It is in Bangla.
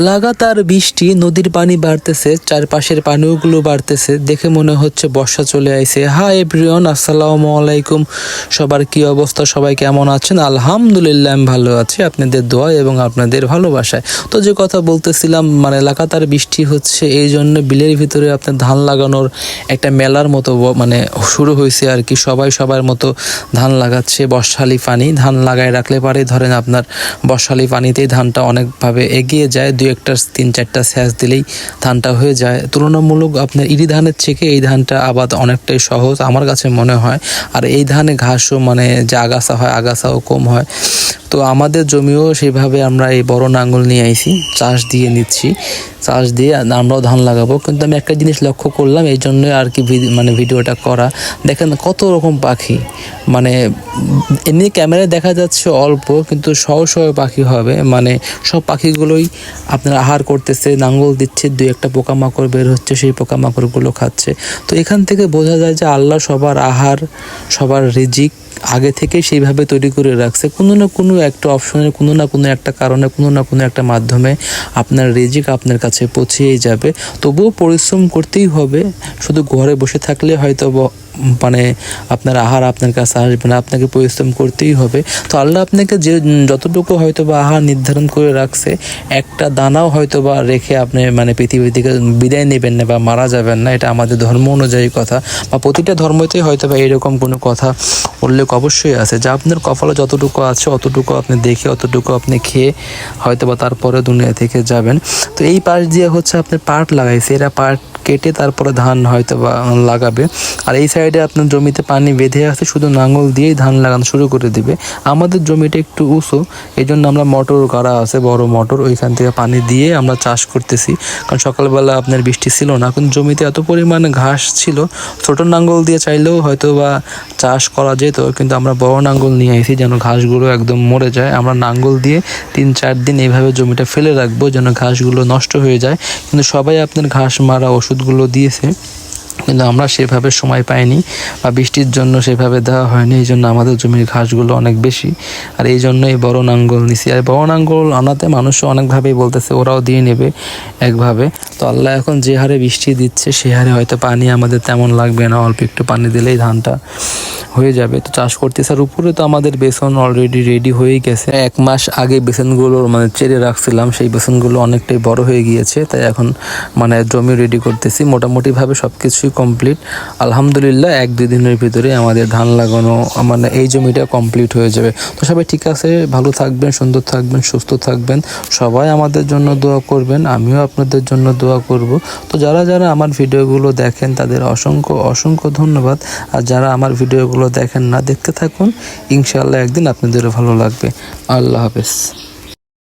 লাগাতার বৃষ্টি, নদীর পানি বাড়তেছে, চারপাশের পানিগুলো বাড়তেছে, দেখে মনে হচ্ছে বর্ষা চলে আইছে। হাই এভরিওয়ান, আসসালামু আলাইকুম। সবার কি অবস্থা, সবাই কেমন আছেন? আলহামদুলিল্লাহ আমি ভালো আছি, আপনাদের দোয়া এবং আপনাদের ভালোবাসায়। তো যে কথা বলতেছিলাম, লাগাতার বৃষ্টি হচ্ছে, এই জন্য বিলের ভিতরে আপনার ধান লাগানোর একটা মেলার মতো শুরু হয়েছে আর কি। সবাই সবার মতো ধান লাগাচ্ছে। বর্ষালি পানি ধান লাগায় রাখলে পারে ধরেন আপনার বর্ষালি পানিতেই ধানটা অনেকভাবে এগিয়ে যায়। একটা 3-4টা সেচ দিলেই ধানটা হয়ে যায়। তুলনামূলক আপনার ইরি ধানের থেকে এই ধানটা আবাদ অনেকটাই সহজ আমার কাছে মনে হয়। আর এই ধানে ঘাসও যে আগাছা হয়, আগাছাও কম হয়। তো আমাদের জমিও সেইভাবে আমরা এই বড় নাঙ্গল নিয়ে আইছি, চাষ দিয়ে নিচ্ছি। চাষ দিয়ে আমরাও ধান লাগাবো। কিন্তু আমি একটা জিনিস লক্ষ্য করলাম, এই জন্য আর কি ভিডিওটা করা। দেখেন কত রকম পাখি, এমনি ক্যামেরায় দেখা যাচ্ছে অল্প, কিন্তু শহ শহ পাখি হবে। সব পাখিগুলোই আপনার আহার করতেছে, নাঙ্গল দিচ্ছে, 2-1টা পোকামাকড় বের হচ্ছে, সেই পোকামাকড়গুলো খাচ্ছে। তো এখান থেকে বোঝা যায় যে আল্লাহ সবার আহার, সবার রিজিক আগে থেকে সেইভাবে তৈরি করে রাখছে। কোনো না কোনো একটা অপশনে, কোনো না কোনো একটা কারণে, কোনো না কোনো একটা মাধ্যমে আপনার রিজিক আপনার কাছে পৌঁছেই যাবে। তবুও পরিশ্রম করতেই হবে। শুধু ঘরে বসে থাকলে হয়তো আপনার আহার আপনার কাছে আসবে না, আপনাকে পরিশ্রম করতেই হবে। তো আল্লাহ আপনাকে যতটুকু হয়তো বা আহার নির্ধারণ করে রাখছে, একটা দানাও হয়তো বা রেখে আপনি পৃথিবী থেকে বিদায় নেবেন না বা মারা যাবেন না। এটা আমাদের ধর্ম অনুযায়ী কথা, বা প্রতিটা ধর্মতেই হয়তো বা এরকম কোনো কথা উল্লেখ অবশ্যই আছে। যা আপনার কপালে যতটুকু আছে অতটুকু আপনি দেখে, অতটুকু আপনি খেয়ে হয়তো বা তারপরে দুনিয়া থেকে যাবেন। তো এই পাশ দিয়ে হচ্ছে আপনি পাট লাগাইছে, এরা পাট কেটে তারপরে ধান হয়তো বা লাগাবে। আর এই সাইডে আপনার জমিতে পানি বেঁধে আছে, শুধু নাঙ্গল দিয়েই ধান লাগানো শুরু করে দিবে। আমাদের জমিটা একটু উঁচু, এই জন্য আমরা মোটর গাড়া আছে, বড় মোটর, ওইখান থেকে পানি দিয়ে আমরা চাষ করতেছি। কারণ সকালবেলা আপনার বৃষ্টি ছিল না, কিন্তু জমিতে এত পরিমাণে ঘাস ছিল, ছোট নাঙ্গল দিয়ে চাইলেও হয়তো বা চাষ করা যেত, কিন্তু আমরা বড় নাঙ্গল নিয়ে আসি যেন ঘাসগুলো একদম মরে যায়। আমরা নাঙ্গল দিয়ে 3-4 দিন এইভাবে জমিটা ফেলে রাখবো যেন ঘাসগুলো নষ্ট হয়ে যায়। কিন্তু সবাই আপনার ঘাস মারা ওষুধগুলো দিয়েছে, কিন্তু আমরা সেভাবে সময় পাইনি, বা বৃষ্টির জন্য সেভাবে দেওয়া হয়নি। এই জন্য আমাদের জমির ঘাসগুলো অনেক বেশি। আর এই জন্যই বড় নাঙ্গল নিছি। আর বড় নাঙ্গল আনাতে মানুষও অনেকভাবেই বলতেছে, ওরাও দিয়ে নেবে একভাবে। তো আল্লাহ এখন যে হারে বৃষ্টি দিচ্ছে, সে হারে হয়তো পানি আমাদের তেমন লাগবে না, অল্প একটু পানি দিলেই ধানটা হয়ে যাবে। তো চাষ করতেছে। আর উপরে তো আমাদের বেসন অলরেডি রেডি হয়েই গেছে। 1 মাস আগে বেসনগুলো চেড়ে রাখছিলাম, সেই বেসনগুলো অনেকটাই বড় হয়ে গিয়েছে, তাই এখন জমি রেডি করতেছি। মোটামুটিভাবে সব কিছুই কমপ্লিট আলহামদুলিল্লাহ। 1-2 দিনের ভিতরে আমাদের ধান লাগানো এই জমিটা কমপ্লিট হয়ে যাবে। তো সবাই ঠিক আছে, ভালো থাকবেন, সুন্দর থাকবেন, সুস্থ থাকবেন। সবাই আমাদের জন্য দোয়া করবেন, আমিও আপনাদের জন্য দোয়া করব। তো যারা যারা আমার ভিডিওগুলো দেখেন তাদের অসংখ্য অসংখ্য ধন্যবাদ। আর যারা আমার ভিডিওগুলো দেখেন না, দেখতে থাকুন, ইনশাআল্লাহ একদিন আপনাদেরও ভালো লাগবে। আল্লাহ হাফেজ।